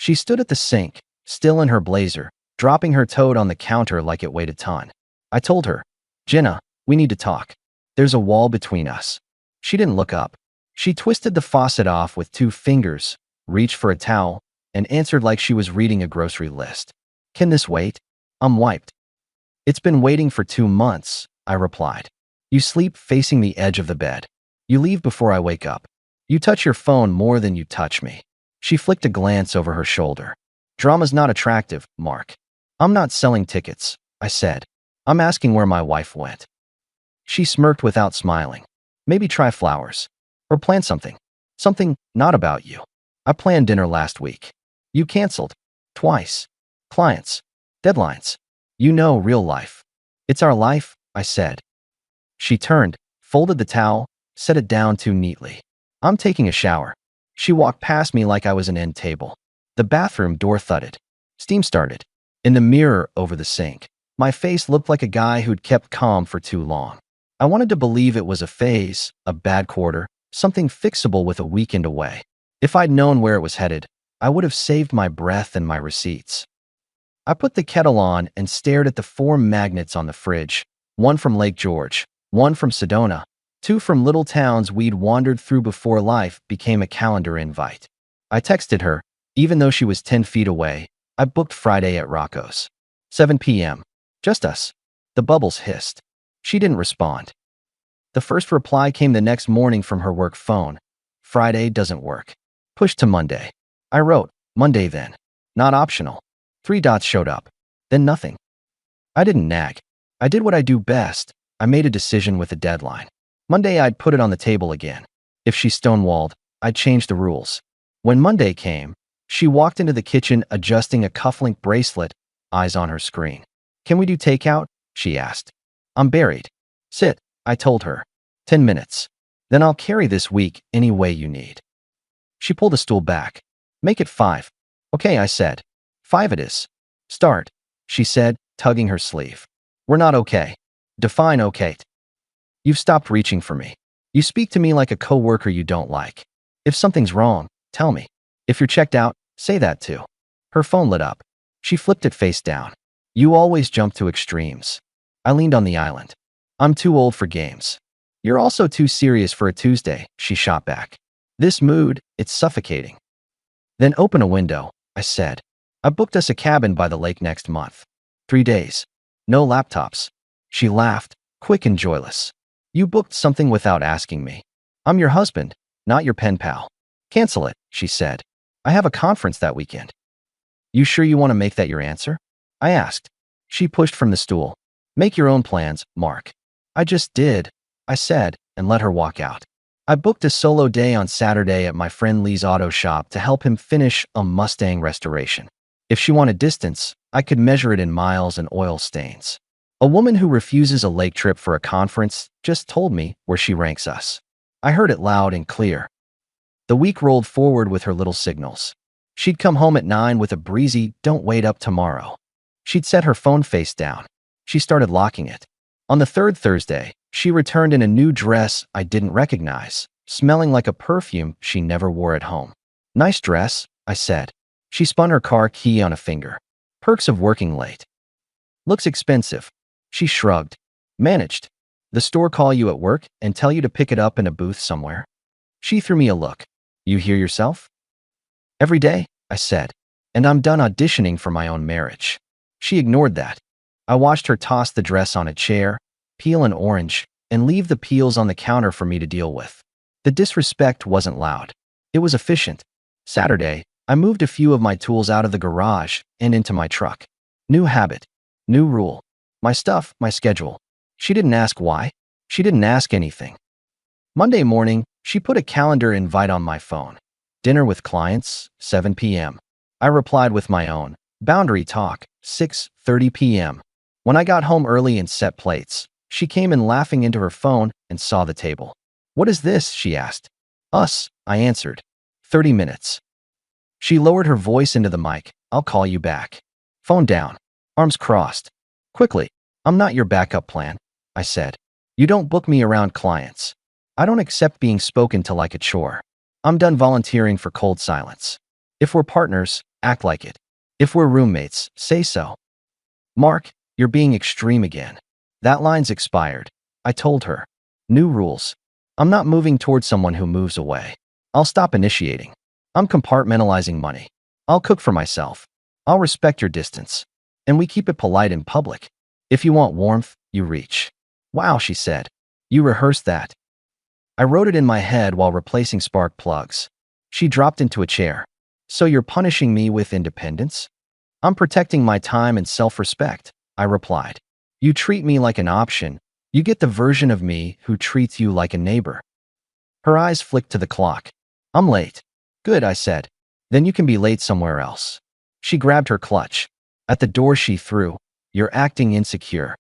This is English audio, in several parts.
She stood at the sink, still in her blazer, dropping her toad on the counter like it weighed a ton. I told her, "Jenna, we need to talk. There's a wall between us." She didn't look up. She twisted the faucet off with 2 fingers, reached for a towel, and answered like she was reading a grocery list. "Can this wait? I'm wiped." "It's been waiting for 2 months," I replied. "You sleep facing the edge of the bed. You leave before I wake up. You touch your phone more than you touch me." She flicked a glance over her shoulder. "Drama's not attractive, Mark." "I'm not selling tickets," I said. "I'm asking where my wife went." She smirked without smiling. "Maybe try flowers. Or plan something. Something not about you. I planned dinner last week. You canceled. Twice. Clients. Deadlines. You know real life." "It's our life," I said. She turned, folded the towel, set it down too neatly. "I'm taking a shower." She walked past me like I was an end table. The bathroom door thudded. Steam started. In the mirror over the sink, my face looked like a guy who'd kept calm for too long. I wanted to believe it was a phase, a bad quarter, something fixable with a weekend away. If I'd known where it was headed, I would have saved my breath and my receipts. I put the kettle on and stared at the 4 magnets on the fridge, 1 from Lake George, 1 from Sedona, 2 from little towns we'd wandered through before life became a calendar invite. I texted her, even though she was 10 feet away. "I booked Friday at Rocco's. 7 p.m. Just us." The bubbles hissed. She didn't respond. The first reply came the next morning from her work phone. "Friday doesn't work. Push to Monday." I wrote, "Monday then. Not optional." 3 dots showed up. Then nothing. I didn't nag. I did what I do best. I made a decision with a deadline. Monday I'd put it on the table again. If she stonewalled, I'd change the rules. When Monday came, she walked into the kitchen adjusting a cufflink bracelet, eyes on her screen. "Can we do takeout?" she asked. "I'm buried." "Sit," I told her. 10 minutes. "Then I'll carry this week any way you need." She pulled a stool back. "Make it 5. "Okay," I said. 5 it is." "Start," she said, tugging her sleeve. "We're not okay." "Define okay." "You've stopped reaching for me. You speak to me like a coworker you don't like. If something's wrong, tell me. If you're checked out, say that too." Her phone lit up. She flipped it face down. "You always jump to extremes." I leaned on the island. "I'm too old for games." "You're also too serious for a Tuesday," she shot back. "This mood, it's suffocating." "Then open a window," I said. "I booked us a cabin by the lake next month. 3 days. No laptops." She laughed, quick and joyless. "You booked something without asking me. I'm your husband, not your pen pal." "Cancel it," she said. "I have a conference that weekend." "You sure you want to make that your answer?" I asked. She pushed from the stool. "Make your own plans, Mark." "I just did," I said, and let her walk out. I booked a solo day on Saturday at my friend Lee's auto shop to help him finish a Mustang restoration. If she wanted distance, I could measure it in miles and oil stains. A woman who refuses a lake trip for a conference just told me where she ranks us. I heard it loud and clear. The week rolled forward with her little signals. She'd come home at 9 with a breezy, "Don't wait up tomorrow." She'd set her phone face down. She started locking it. On the 3rd Thursday, she returned in a new dress I didn't recognize, smelling like a perfume she never wore at home. "Nice dress," I said. She spun her car key on a finger. "Perks of working late." "Looks expensive." She shrugged. "Managed. The store call you at work and tell you to pick it up in a booth somewhere?" She threw me a look. "You hear yourself?" "Every day," I said. "And I'm done auditioning for my own marriage." She ignored that. I watched her toss the dress on a chair, peel an orange, and leave the peels on the counter for me to deal with. The disrespect wasn't loud. It was efficient. Saturday, I moved a few of my tools out of the garage and into my truck. New habit. New rule. My stuff, my schedule. She didn't ask why. She didn't ask anything. Monday morning, she put a calendar invite on my phone. Dinner with clients, 7 p.m. I replied with my own. Boundary talk, 6:30 p.m. When I got home early and set plates, she came in laughing into her phone and saw the table. "What is this?" she asked. "Us," I answered. 30 minutes. She lowered her voice into the mic. "I'll call you back." Phone down. Arms crossed. "Quickly. I'm not your backup plan," I said. "You don't book me around clients. I don't accept being spoken to like a chore. I'm done volunteering for cold silence. If we're partners, Act like it. If we're roommates, say so. Mark, you're being extreme again. That line's expired. I told her. New rules. I'm not moving towards someone who moves away. I'll stop initiating. I'm compartmentalizing money. I'll cook for myself. I'll respect your distance. And we keep it polite in public. If you want warmth, you reach. Wow, she said. You rehearsed that. I wrote it in my head while replacing spark plugs. She dropped into a chair. So you're punishing me with independence? I'm protecting my time and self-respect, I replied. You treat me like an option. You get the version of me who treats you like a neighbor. Her eyes flicked to the clock. I'm late. Good, I said. Then you can be late somewhere else. She grabbed her clutch. At the door she threw, You're acting insecure.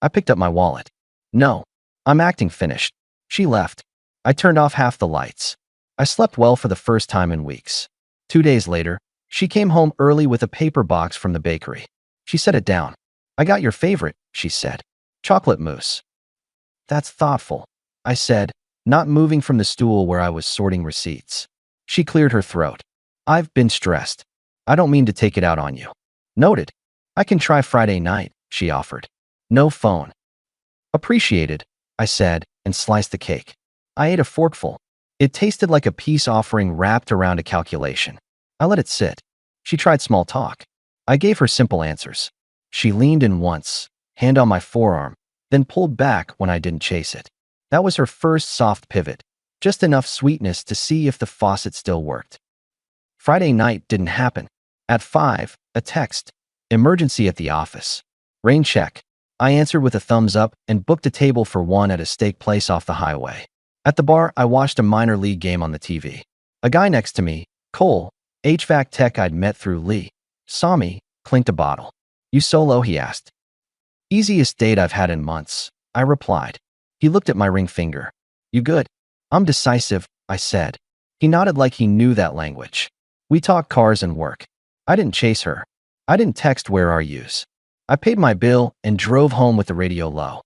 I picked up my wallet. No, I'm acting finished. She left. I turned off half the lights. I slept well for the first time in weeks. 2 days later, she came home early with a paper box from the bakery. She set it down. I got your favorite, she said. Chocolate mousse. That's thoughtful, I said, not moving from the stool where I was sorting receipts. She cleared her throat. I've been stressed. I don't mean to take it out on you. Noted. I can try Friday night, she offered. No phone. Appreciated, I said, and sliced the cake. I ate a forkful. It tasted like a peace offering wrapped around a calculation. I let it sit. She tried small talk. I gave her simple answers. She leaned in once, hand on my forearm, then pulled back when I didn't chase it. That was her first soft pivot, just enough sweetness to see if the faucet still worked. Friday night didn't happen. At 5, a text. Emergency at the office. Rain check. I answered with a thumbs up and booked a table for one at a steak place off the highway. At the bar, I watched a minor league game on the TV. A guy next to me, Cole, HVAC tech I'd met through Lee, saw me, clinked a bottle. You solo, he asked. Easiest date I've had in months, I replied. He looked at my ring finger. You good? I'm decisive, I said. He nodded like he knew that language. We talked cars and work. I didn't chase her. I didn't text where are yous. I paid my bill and drove home with the radio low.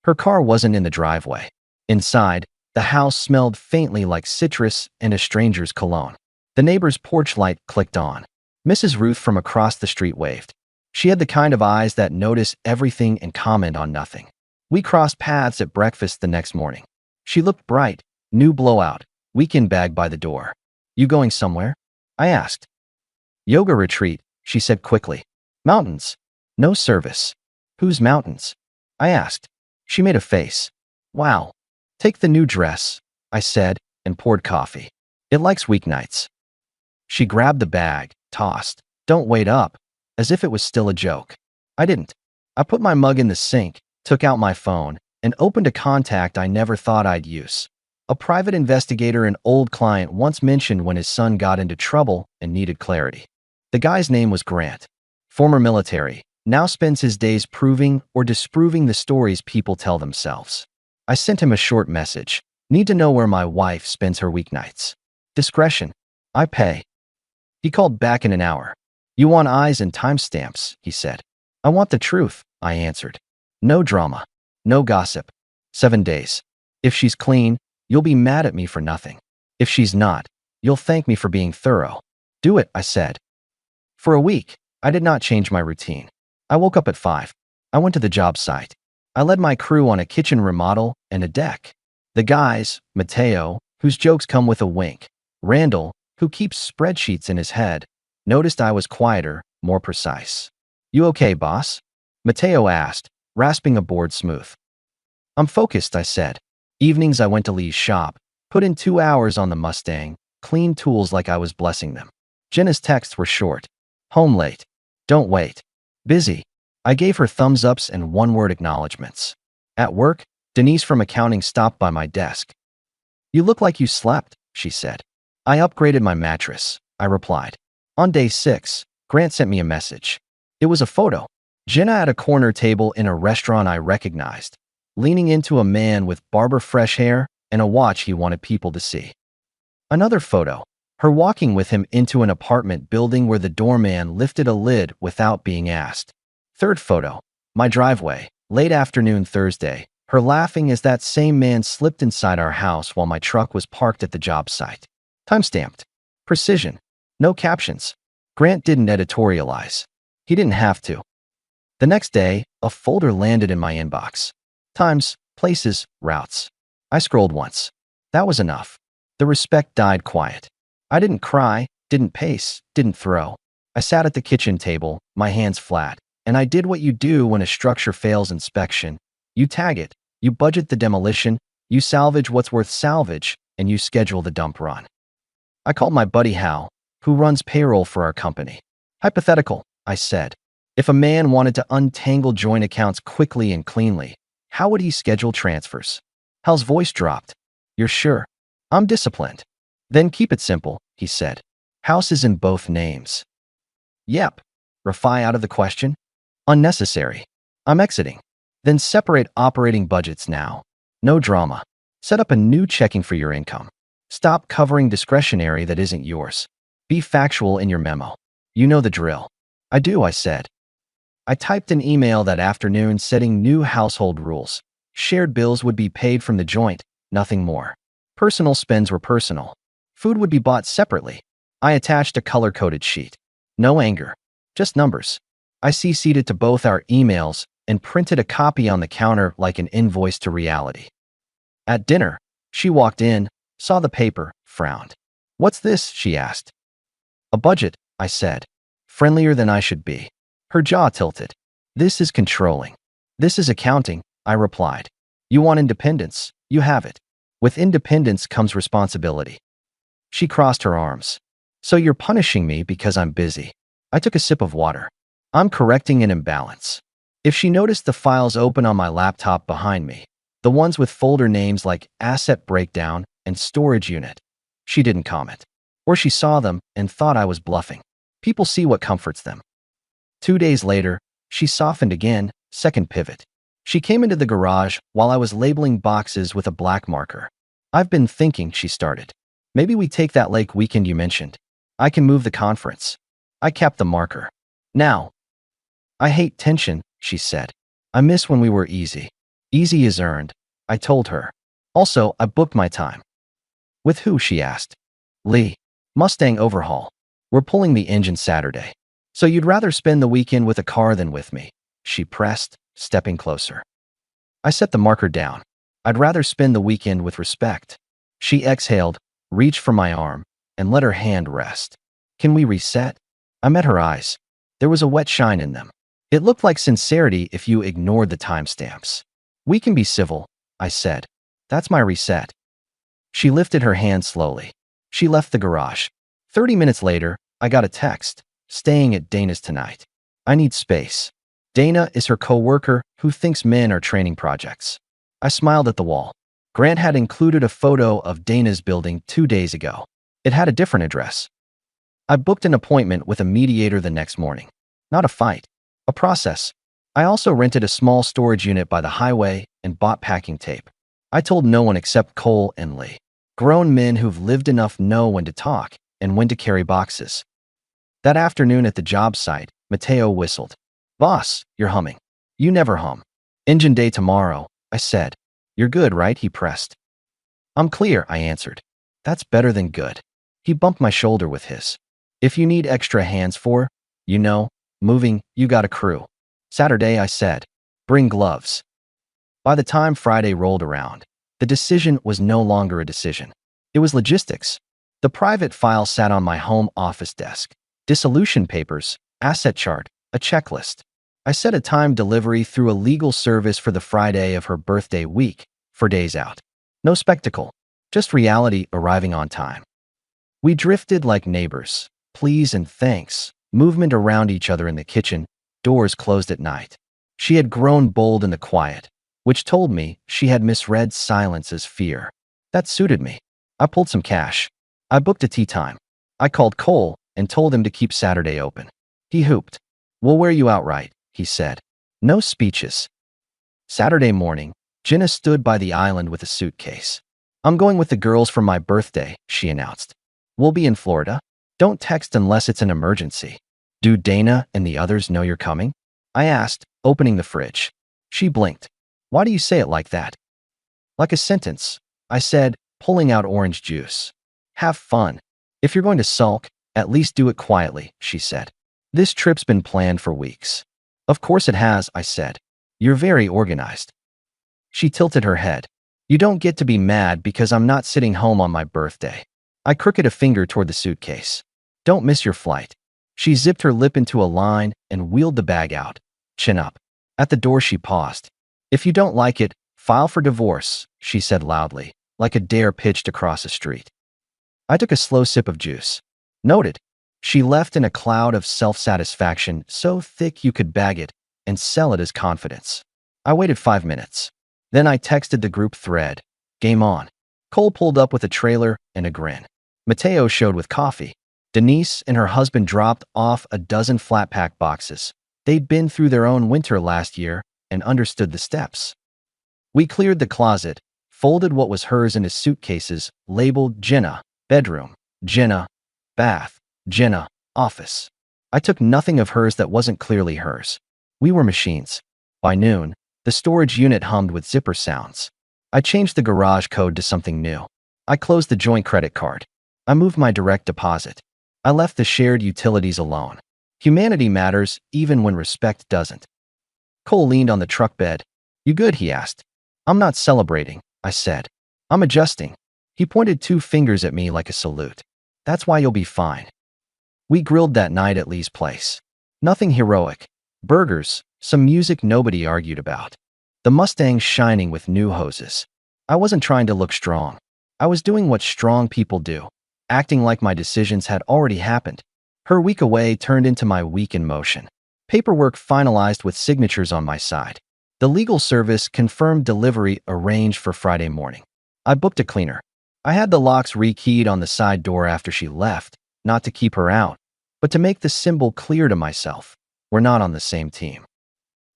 Her car wasn't in the driveway. Inside, the house smelled faintly like citrus and a stranger's cologne. The neighbor's porch light clicked on. Mrs. Ruth from across the street waved. She had the kind of eyes that notice everything and comment on nothing. We crossed paths at breakfast the next morning. She looked bright, new blowout, weekend bag by the door. You going somewhere? I asked. Yoga retreat, she said quickly. Mountains. No service. Whose mountains? I asked. She made a face. Wow. Take the new dress, I said, and poured coffee. It likes weeknights. She grabbed the bag, tossed. Don't wait up, as if it was still a joke. I didn't. I put my mug in the sink, took out my phone, and opened a contact I never thought I'd use. A private investigator an old client once mentioned when his son got into trouble and needed clarity. The guy's name was Grant. Former military, now spends his days proving or disproving the stories people tell themselves. I sent him a short message. Need to know where my wife spends her weeknights. Discretion. I pay. He called back in an hour. You want eyes and timestamps, he said. I want the truth, I answered. No drama. No gossip. 7 days. If she's clean, you'll be mad at me for nothing. If she's not, you'll thank me for being thorough. Do it, I said. For a week, I did not change my routine. I woke up at 5. I went to the job site. I led my crew on a kitchen remodel and a deck. The guys, Mateo, whose jokes come with a wink, Randall, who keeps spreadsheets in his head, noticed I was quieter, more precise. You okay, boss? Mateo asked, rasping a board smooth. I'm focused, I said. Evenings I went to Lee's shop, put in 2 hours on the Mustang, cleaned tools like I was blessing them. Jenna's texts were short. Home late. Don't wait. Busy. I gave her thumbs ups and one-word acknowledgments. At work, Denise from accounting stopped by my desk. You look like you slept, she said. I upgraded my mattress, I replied. On day 6, Grant sent me a message. It was a photo. Jenna at a corner table in a restaurant I recognized, leaning into a man with barber fresh hair and a watch he wanted people to see. Another photo. Her walking with him into an apartment building where the doorman lifted a lid without being asked. Third photo. My driveway, late afternoon Thursday, her laughing as that same man slipped inside our house while my truck was parked at the job site. Timestamped. Precision. No captions. Grant didn't editorialize. He didn't have to. The next day, a folder landed in my inbox. Times, places, routes. I scrolled once. That was enough. The respect died quiet. I didn't cry, didn't pace, didn't throw. I sat at the kitchen table, my hands flat, and I did what you do when a structure fails inspection. You tag it, you budget the demolition, you salvage what's worth salvage, and you schedule the dump run. I called my buddy Hal, who runs payroll for our company. Hypothetical, I said. If a man wanted to untangle joint accounts quickly and cleanly, how would he schedule transfers? Hal's voice dropped. You're sure? I'm disciplined. Then keep it simple, he said. House is in both names. Yep. Refi out of the question? Unnecessary. I'm exiting. Then separate operating budgets now. No drama. Set up a new checking for your income. Stop covering discretionary that isn't yours. Be factual in your memo. You know the drill. I do, I said. I typed an email that afternoon setting new household rules. Shared bills would be paid from the joint, nothing more. Personal spends were personal. Food would be bought separately. I attached a color-coded sheet. No anger, just numbers. I CC'd it to both our emails and printed a copy on the counter like an invoice to reality. At dinner, she walked in, saw the paper, frowned. What's this? She asked. A budget, I said. Friendlier than I should be. Her jaw tilted. This is controlling. This is accounting, I replied. You want independence, you have it. With independence comes responsibility. She crossed her arms. So you're punishing me because I'm busy. I took a sip of water. I'm correcting an imbalance. If she noticed the files open on my laptop behind me, the ones with folder names like asset breakdown and storage unit, she didn't comment. Or she saw them and thought I was bluffing. People see what comforts them. 2 days later, she softened again, second pivot. She came into the garage while I was labeling boxes with a black marker. I've been thinking, she started. Maybe we take that lake weekend you mentioned. I can move the conference. I capped the marker. Now. I hate tension, she said. I miss when we were easy. Easy is earned, I told her. Also, I booked my time. With who? She asked. Lee. Mustang overhaul. We're pulling the engine Saturday. So you'd rather spend the weekend with a car than with me? She pressed, stepping closer. I set the marker down. I'd rather spend the weekend with respect. She exhaled, reached for my arm, and let her hand rest. Can we reset? I met her eyes. There was a wet shine in them. It looked like sincerity if you ignored the timestamps. We can be civil, I said. That's my reset. She lifted her hand slowly. She left the garage. 30 minutes later, I got a text. Staying at Dana's tonight. I need space. Dana is her co-worker who thinks men are training projects. I smiled at the wall. Grant had included a photo of Dana's building 2 days ago. It had a different address. I booked an appointment with a mediator the next morning. Not a fight. A process. I also rented a small storage unit by the highway and bought packing tape. I told no one except Cole and Lee. Grown men who've lived enough know when to talk and when to carry boxes. That afternoon at the job site, Mateo whistled. Boss, you're humming. You never hum. Engine day tomorrow, I said. You're good, right? He pressed. I'm clear, I answered. That's better than good. He bumped my shoulder with his. If you need extra hands for, moving, you got a crew. Saturday, I said. Bring gloves. By the time Friday rolled around, the decision was no longer a decision. It was logistics. The private file sat on my home office desk. Dissolution papers, asset chart, a checklist. I set a time delivery through a legal service for the Friday of her birthday week, for days out. No spectacle, just reality arriving on time. We drifted like neighbors, please and thanks, movement around each other in the kitchen, doors closed at night. She had grown bold in the quiet, which told me she had misread silence as fear. That suited me. I pulled some cash. I booked a tea time. I called Cole and told him to keep Saturday open. He hooped. We'll wear you out right, he said. No speeches. Saturday morning, Jenna stood by the island with a suitcase. I'm going with the girls for my birthday, she announced. We'll be in Florida. Don't text unless it's an emergency. Do Dana and the others know you're coming? I asked, opening the fridge. She blinked. Why do you say it like that? Like a sentence, I said, pulling out orange juice. Have fun. If you're going to sulk, At least do it quietly, she said. This trip's been planned for weeks. Of course it has, I said. You're very organized. She tilted her head. You don't get to be mad because I'm not sitting home on my birthday. I crooked a finger toward the suitcase. Don't miss your flight. She zipped her lip into a line and wheeled the bag out, chin up. At the door she paused. If you don't like it, file for divorce, she said loudly, like a dare pitched across a street. I took a slow sip of juice. Noted. She left in a cloud of self-satisfaction so thick you could bag it and sell it as confidence. I waited 5 minutes. Then I texted the group thread. Game on. Cole pulled up with a trailer and a grin. Mateo showed with coffee. Denise and her husband dropped off a dozen flat-pack boxes. They'd been through their own winter last year and understood the steps. We cleared the closet, folded what was hers into suitcases, labeled Jenna, bedroom, Jenna, bath, Jenna, office. I took nothing of hers that wasn't clearly hers. We were machines. By noon, the storage unit hummed with zipper sounds. I changed the garage code to something new. I closed the joint credit card. I moved my direct deposit. I left the shared utilities alone. Humanity matters even when respect doesn't. Cole leaned on the truck bed. You good? He asked. I'm not celebrating, I said. I'm adjusting. He pointed 2 fingers at me like a salute. That's why you'll be fine. We grilled that night at Lee's place. Nothing heroic. Burgers, some music nobody argued about. The Mustang shining with new hoses. I wasn't trying to look strong. I was doing what strong people do, acting like my decisions had already happened. Her week away turned into my week in motion. Paperwork finalized with signatures on my side. The legal service confirmed delivery arranged for Friday morning. I booked a cleaner. I had the locks rekeyed on the side door after she left, not to keep her out, but to make the symbol clear to myself. We're not on the same team.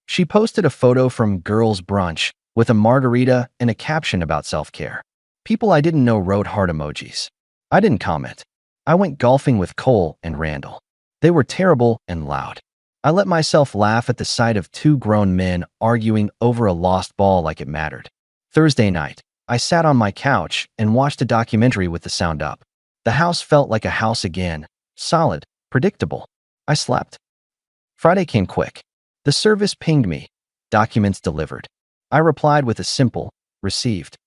She posted a photo from girls' brunch with a margarita and a caption about self-care. People I didn't know wrote heart emojis. I didn't comment. I went golfing with Cole and Randall. They were terrible and loud. I let myself laugh at the sight of 2 grown men arguing over a lost ball like it mattered. Thursday night, I sat on my couch and watched a documentary with the sound up. The house felt like a house again, solid, predictable. I slept. Friday came quick. The service pinged me. Documents delivered. I replied with a simple, received.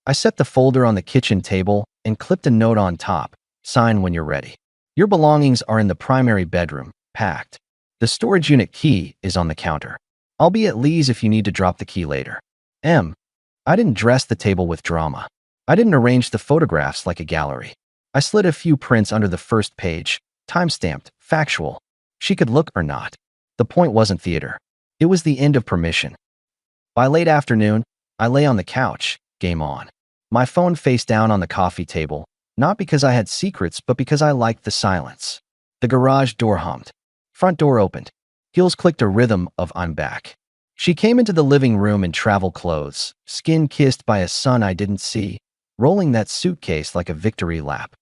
I set the folder on the kitchen table and clipped a note on top. Sign when you're ready. Your belongings are in the primary bedroom, packed. The storage unit key is on the counter. I'll be at Lee's if you need to drop the key later. I didn't dress the table with drama. I didn't arrange the photographs like a gallery. I slid a few prints under the first page, time-stamped, factual. She could look or not. The point wasn't theater. It was the end of permission. By late afternoon, I lay on the couch, game on. My phone face down on the coffee table, not because I had secrets, but because I liked the silence. The garage door hummed. Front door opened. Heels clicked a rhythm of I'm back. She came into the living room in travel clothes, skin kissed by a sun I didn't see, rolling that suitcase like a victory lap.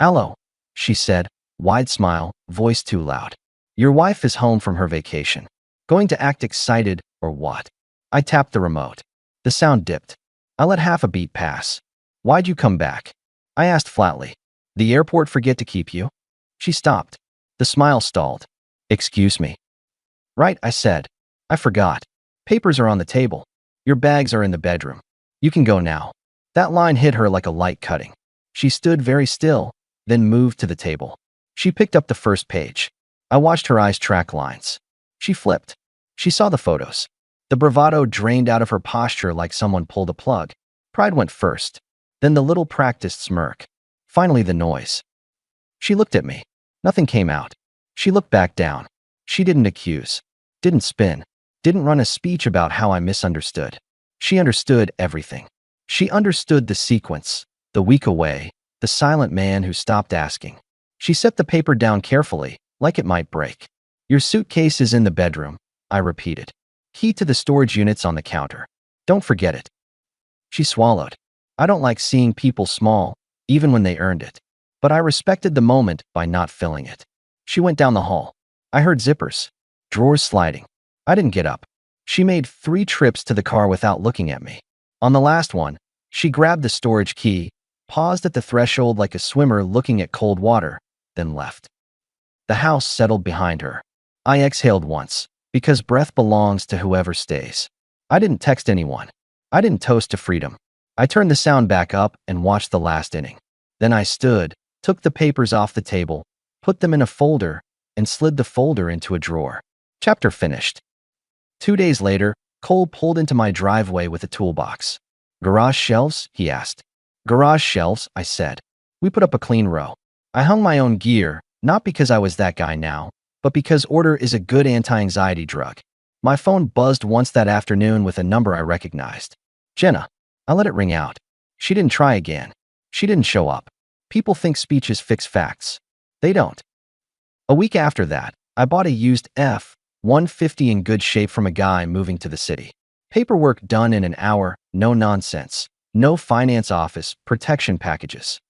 Hello, she said, wide smile, voice too loud. Your wife is home from her vacation. Going to act excited, or what? I tapped the remote. The sound dipped. I let half a beat pass. Why'd you come back? I asked flatly. The airport forget to keep you? She stopped. The smile stalled. Excuse me. Right, I said. I forgot. Papers are on the table. Your bags are in the bedroom. You can go now. That line hit her like a light cutting. She stood very still, then moved to the table. She picked up the first page. I watched her eyes track lines. She flipped. She saw the photos. The bravado drained out of her posture like someone pulled a plug. Pride went first. Then the little practiced smirk. Finally the noise. She looked at me. Nothing came out. She looked back down. She didn't accuse. Didn't spin. Didn't run a speech about how I misunderstood. She understood everything. She understood the sequence, the week away, the silent man who stopped asking. She set the paper down carefully, like it might break. Your suitcase is in the bedroom, I repeated. Key to the storage units on the counter. Don't forget it. She swallowed. I don't like seeing people small, even when they earned it. But I respected the moment by not filling it. She went down the hall. I heard zippers. Drawers sliding. I didn't get up. She made 3 trips to the car without looking at me. On the last one, she grabbed the storage key, paused at the threshold like a swimmer looking at cold water, then left. The house settled behind her. I exhaled once, because breath belongs to whoever stays. I didn't text anyone. I didn't toast to freedom. I turned the sound back up and watched the last inning. Then I stood, took the papers off the table, put them in a folder, and slid the folder into a drawer. Chapter finished. 2 days later, Cole pulled into my driveway with a toolbox. "Garage shelves?" he asked. "Garage shelves," I said. We put up a clean row. I hung my own gear, not because I was that guy now, but because order is a good anti-anxiety drug. My phone buzzed once that afternoon with a number I recognized. Jenna. I let it ring out. She didn't try again. She didn't show up. People think speeches fix facts. They don't. A week after that, I bought a used F-150 in good shape from a guy moving to the city. Paperwork done in an hour, no nonsense, no finance office, protection packages.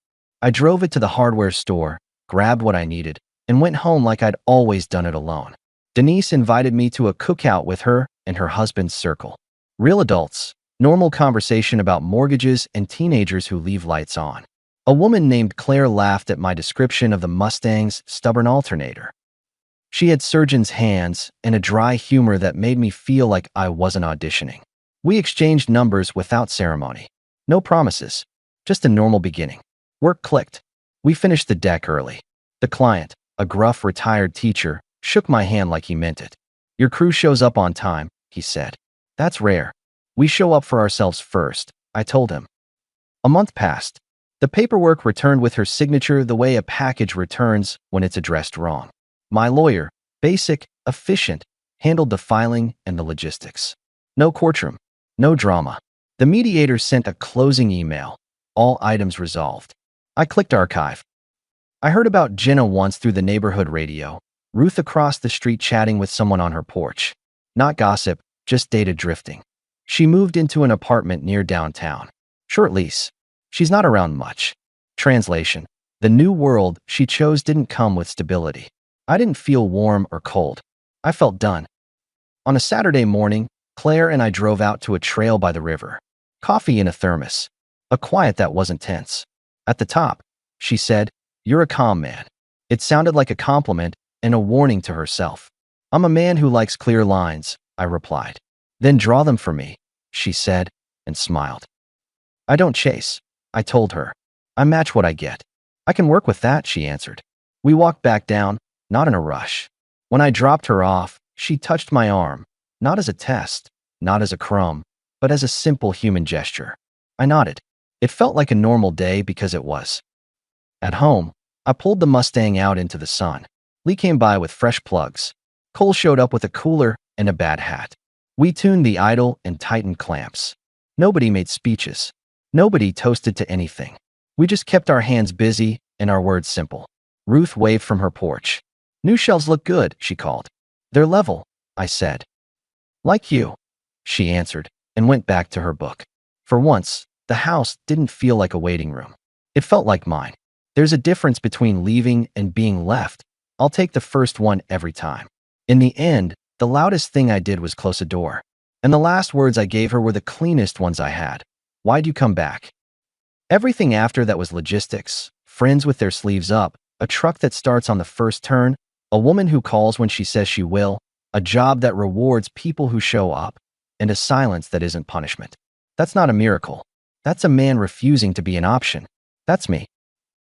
I drove it to the hardware store, grabbed what I needed, and went home like I'd always done it alone. Denise invited me to a cookout with her and her husband's circle. Real adults, normal conversation about mortgages and teenagers who leave lights on. A woman named Claire laughed at my description of the Mustang's stubborn alternator. She had surgeon's hands and a dry humor that made me feel like I wasn't auditioning. We exchanged numbers without ceremony. No promises, just a normal beginning. Work clicked. We finished the deck early. The client, a gruff retired teacher, shook my hand like he meant it. "Your crew shows up on time," he said. "That's rare. We show up for ourselves first," I told him. A month passed. The paperwork returned with her signature the way a package returns when it's addressed wrong. My lawyer, basic, efficient, handled the filing and the logistics. No courtroom, no drama. The mediator sent a closing email. All items resolved. I clicked archive. I heard about Jenna once through the neighborhood radio. Ruth across the street chatting with someone on her porch. Not gossip, just data drifting. She moved into an apartment near downtown. Short lease. She's not around much. Translation. The new world she chose didn't come with stability. I didn't feel warm or cold. I felt done. On a Saturday morning, Claire and I drove out to a trail by the river. Coffee in a thermos. A quiet that wasn't tense. At the top, she said, "You're a calm man." It sounded like a compliment and a warning to herself. "I'm a man who likes clear lines," I replied. "Then draw them for me," she said, and smiled. "I don't chase," I told her. "I match what I get." "I can work with that," she answered. We walked back down, not in a rush. When I dropped her off, she touched my arm, not as a test, not as a crumb, but as a simple human gesture. I nodded. It felt like a normal day because it was. At home, I pulled the Mustang out into the sun. Lee came by with fresh plugs. Cole showed up with a cooler and a bad hat. We tuned the idle and tightened clamps. Nobody made speeches. Nobody toasted to anything. We just kept our hands busy and our words simple. Ruth waved from her porch. "New shelves look good," she called. "They're level," I said. "Like you," she answered, and went back to her book. For once, the house didn't feel like a waiting room. It felt like mine. There's a difference between leaving and being left. I'll take the first one every time. In the end, the loudest thing I did was close a door. And the last words I gave her were the cleanest ones I had. "Why'd you come back?" Everything after that was logistics. Friends with their sleeves up, a truck that starts on the first turn, a woman who calls when she says she will, a job that rewards people who show up, and a silence that isn't punishment. That's not a miracle. That's a man refusing to be an option. That's me.